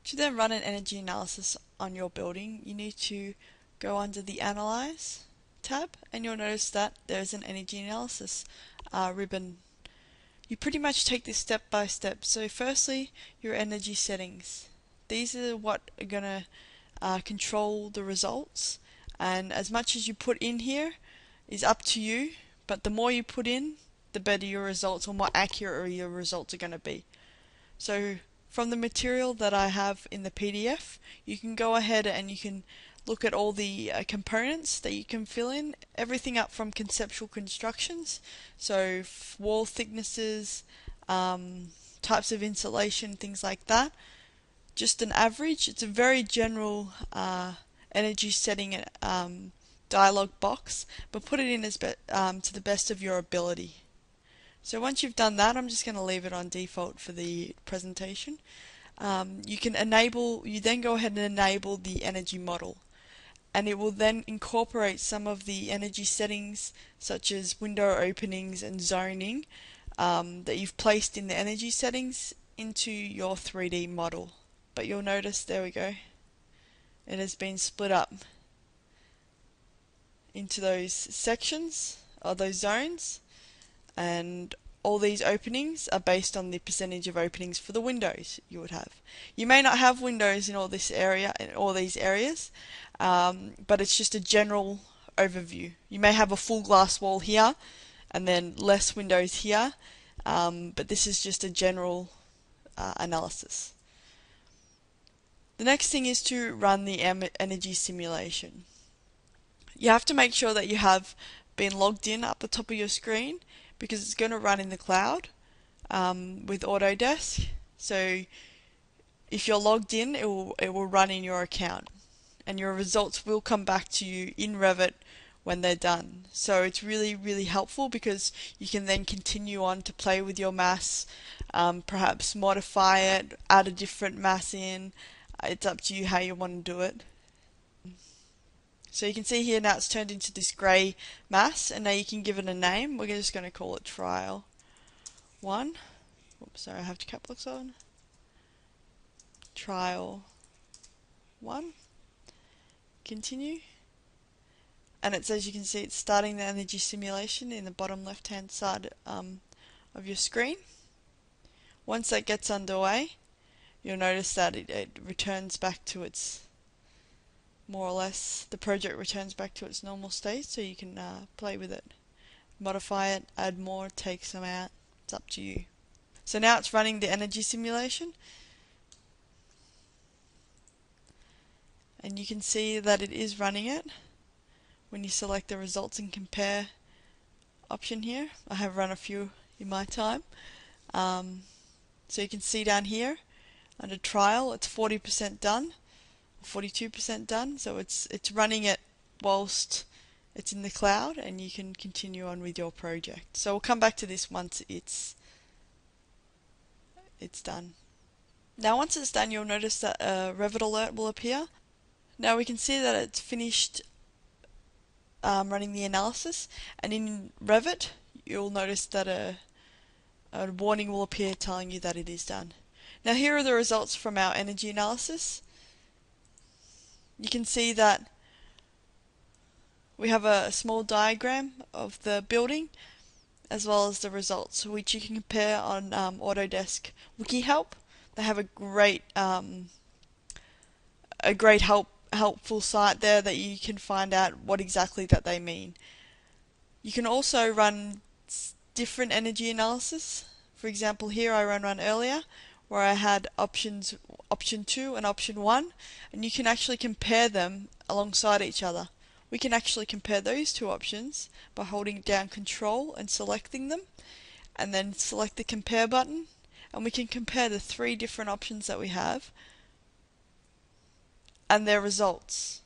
To then run an energy analysis on your building, you need to go under the Analyze tab, and you'll notice that there's an energy analysis ribbon. You pretty much take this step by step. So firstly, your energy settings. These are what are going to control the results, and as much as you put in here is up to you, but the more you put in, the better your results, or more accurate your results are going to be. So from the material that I have in the PDF, you can go ahead and you can look at all the components that you can fill in, everything up from conceptual constructions, so wall thicknesses, types of insulation, things like that. Just an average. It's a very general energy setting dialog box, but put it in as to the best of your ability. So once you've done that, I'm just going to leave it on default for the presentation. You then go ahead and enable the energy model, and it will then incorporate some of the energy settings such as window openings and zoning that you've placed in the energy settings into your 3D model. But you'll notice, there we go, it has been split up into those sections or those zones, and all these openings are based on the percentage of openings for the windows you would have. You may not have windows in all this area, in all these areas, but it's just a general overview. You may have a full glass wall here and then less windows here, but this is just a general analysis. The next thing is to run the energy simulation. You have to make sure that you have been logged in at the top of your screen, because it's going to run in the cloud with Autodesk. So if you're logged in, it will run in your account, and your results will come back to you in Revit when they're done. So it's really helpful, because you can then continue on to play with your mass, perhaps modify it, add a different mass in. It's up to you how you want to do it. So you can see here now it's turned into this grey mass, and now you can give it a name. We're just going to call it Trial 1. Oops, sorry, I have cap locks on. Trial 1. Continue. And it's, as you can see, it's starting the energy simulation in the bottom left hand side of your screen. Once that gets underway, you'll notice that it returns back to its, more or less, the project returns back to its normal state, so you can play with it, modify it, add more, take some out. It's up to you. So now it's running the energy simulation, and you can see that it is running it when you select the results and compare option here. I have run a few in my time. So you can see down here under trial, it's 40% done, 42% done. So it's running it whilst it's in the cloud, and you can continue on with your project. So we'll come back to this once it's done. Now once it's done, you'll notice that a Revit alert will appear. Now we can see that it's finished running the analysis, and in Revit you'll notice that a warning will appear telling you that it is done. Now here are the results from our energy analysis. You can see that we have a small diagram of the building as well as the results, which you can compare on Autodesk WikiHelp. They have a great helpful site there that you can find out what exactly that they mean. You can also run different energy analysis. For example, here I ran one earlier where I had option 2 and option 1, and you can actually compare them alongside each other. We can actually compare those two options by holding down Control and selecting them, and then select the compare button, and we can compare the 3 different options that we have and their results.